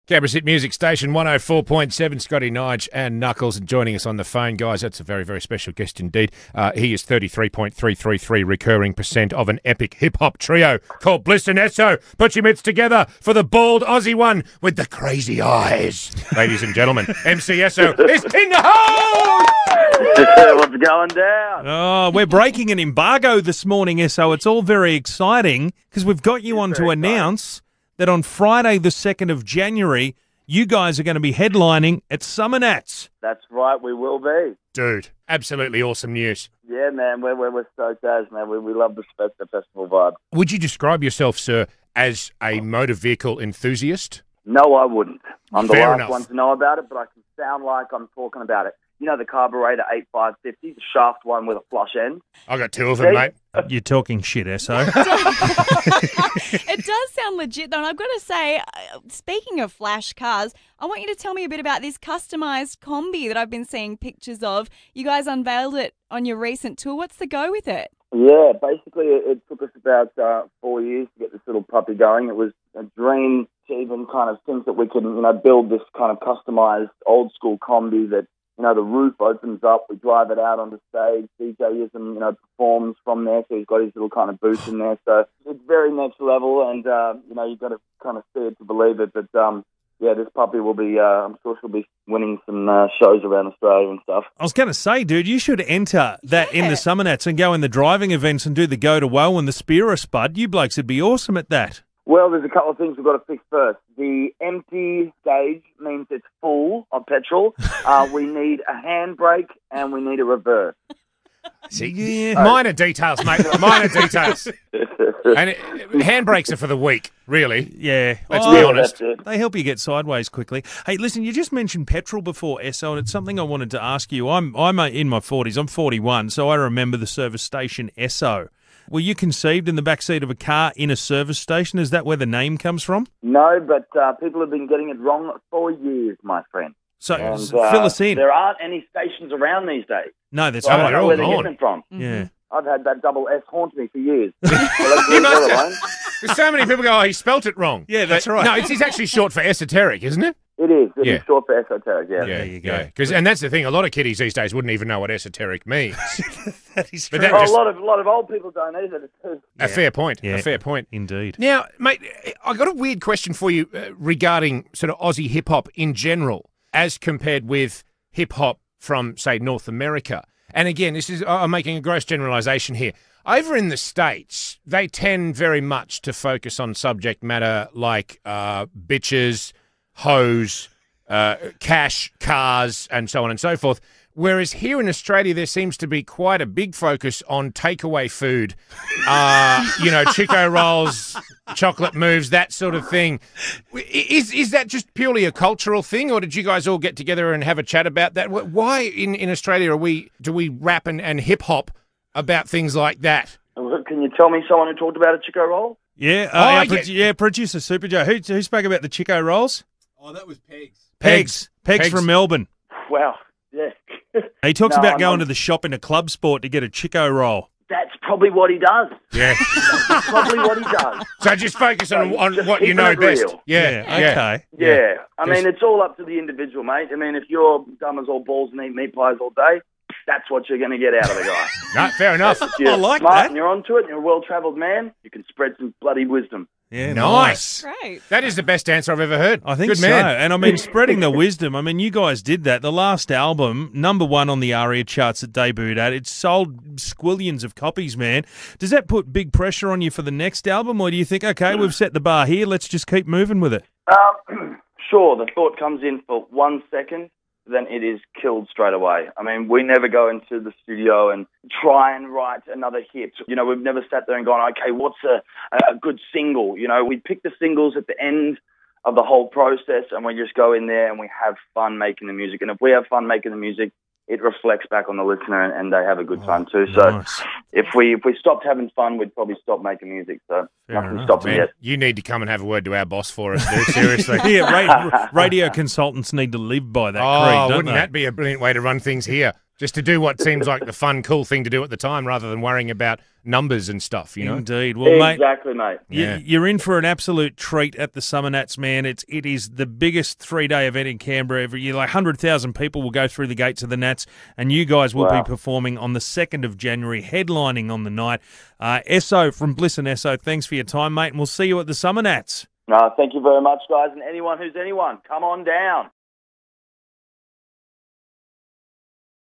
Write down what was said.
Canberra's hit music station 104.7, Scotty Nige and Knuckles, and joining us on the phone, guys. That's a very, very special guest indeed. He is 33.333 recurring percent of an epic hip-hop trio called BLISS N ESO. Put your mitts together for the bald Aussie one with the crazy eyes. Ladies and gentlemen, MC ESO is in the house! What's going down? Oh, we're breaking an embargo this morning, ESO. It's all very exciting because we've got you on to announce that on Friday, the 2nd of January, you guys are going to be headlining at Summernats. That's right, we will be. Dude, absolutely awesome news. Yeah, man, we're stoked as, man. We love the festival vibe. Would you describe yourself, sir, as a motor vehicle enthusiast? No, I wouldn't. I'm the Fair last enough. one to know about it, but I can sound like I'm talking about it. You know the carburetor 8550, the shaft one with a flush end? I got two of them, mate. You're talking shit, ESO. It does sound legit, though, and I've got to say, speaking of flash cars, I want you to tell me a bit about this customised combi that I've been seeing pictures of. You guys unveiled it on your recent tour. What's the go with it? Yeah, basically it took us about 4 years to get this little puppy going. It was a dream to even kind of think that we can, build this kind of customised old-school combi that, the roof opens up, we drive it out onto stage, DJ ism, performs from there, so he's got his little kind of booth in there. So it's very next level, and, you've got to kind of see it to believe it. But, this puppy will be, I'm sure she'll be winning some shows around Australia and stuff. I was going to say, dude, you should enter that in the Summernats and go in the driving events and do the Go to Woe and the Spear Spud. You blokes would be awesome at that. Well, there's a couple of things we've got to fix first. The empty stage means it's full of petrol. We need a handbrake and we need a reverse. See, minor details, mate. Minor details. And handbrakes are for the weak, really. Yeah. Let's be honest. They help you get sideways quickly. Hey, listen, you just mentioned petrol before, ESO, and it's something I wanted to ask you. I'm in my 40s. I'm 41, so I remember the service station ESO. Were you conceived in the backseat of a car in a service station? Is that where the name comes from? No, but people have been getting it wrong for years, my friend. So and, fill us in. There aren't any stations around these days. No, that's so I right. don't know where they're getting it from. Yeah. I've had that double S haunt me for years. There's so many people go, he spelt it wrong. Yeah, that's right. No, it's actually short for esoteric, isn't it? It is. It is short for esoteric, yeah. There you go. And that's the thing. A lot of kiddies these days wouldn't even know what esoteric means. That is true. But a lot of old people don't either. A fair point. Yeah. A fair point. Indeed. Now, mate, I got a weird question for you regarding sort of Aussie hip-hop in general as compared with hip-hop from, say, North America. And again, I'm making a gross generalisation here. Over in the States, they tend very much to focus on subject matter like bitches, hoes, cash, cars, and so on and so forth. Whereas here in Australia, there seems to be quite a big focus on takeaway food, Chico rolls, chocolate moves, that sort of thing. Is that just purely a cultural thing, or did you guys all get together and have a chat about that? Why in Australia do we rap and hip hop about things like that? Can you tell me someone who talked about a Chico roll? Yeah, producer Super Joe. Who spoke about the Chico rolls? Oh, that was Pegs. Pegs from Melbourne. Wow, yeah. He talks about going to the shop in a club sport to get a Chico roll. That's probably what he does. Yeah. That's probably what he does. So just focus on Just what you know keeping it best. real. Okay. Yeah. I mean, it's all up to the individual, mate. I mean, if you're dumb as all balls and eat meat pies all day, that's what you're going to get out of the guy. No, fair enough. If you're I like smart that. and you're onto it and you're a well-travelled man, you can spread some bloody wisdom. Yeah, nice. Great. That is the best answer I've ever heard. I think Good so. man. And I mean, spreading the wisdom. I mean, you guys did that. The last album, #1 on the ARIA charts it debuted at. It sold squillions of copies, man. Does that put big pressure on you for the next album, or do you think, okay, we've set the bar here, let's just keep moving with it? Sure, the thought comes in for 1 second, then it is killed straight away. I mean, we never go into the studio and try and write another hit. We've never sat there and gone, okay, what's a good single? We pick the singles at the end of the whole process, and we just go in there and we have fun making the music. And if we have fun making the music, it reflects back on the listener, and they have a good time too. So Nice. if we stopped having fun, we'd probably stop making music. So nothing stopping Man, yet. you need to come and have a word to our boss for us, dude. Seriously. Yeah, radio consultants need to live by that creed, don't wouldn't they? that be a brilliant way to run things here? Just to do what seems like the fun, cool thing to do at the time rather than worrying about numbers and stuff, you know? Indeed. Well, mate, exactly, mate. Yeah. you're in for an absolute treat at the Summernats, man. It is the biggest 3-day event in Canberra every year. Like 100,000 people will go through the gates of the Nats, and you guys will be performing on the 2nd of January, headlining on the night. Esso from BLISS N ESO, thanks for your time, mate, and we'll see you at the Summernats. Thank you very much, guys. And anyone who's anyone, come on down.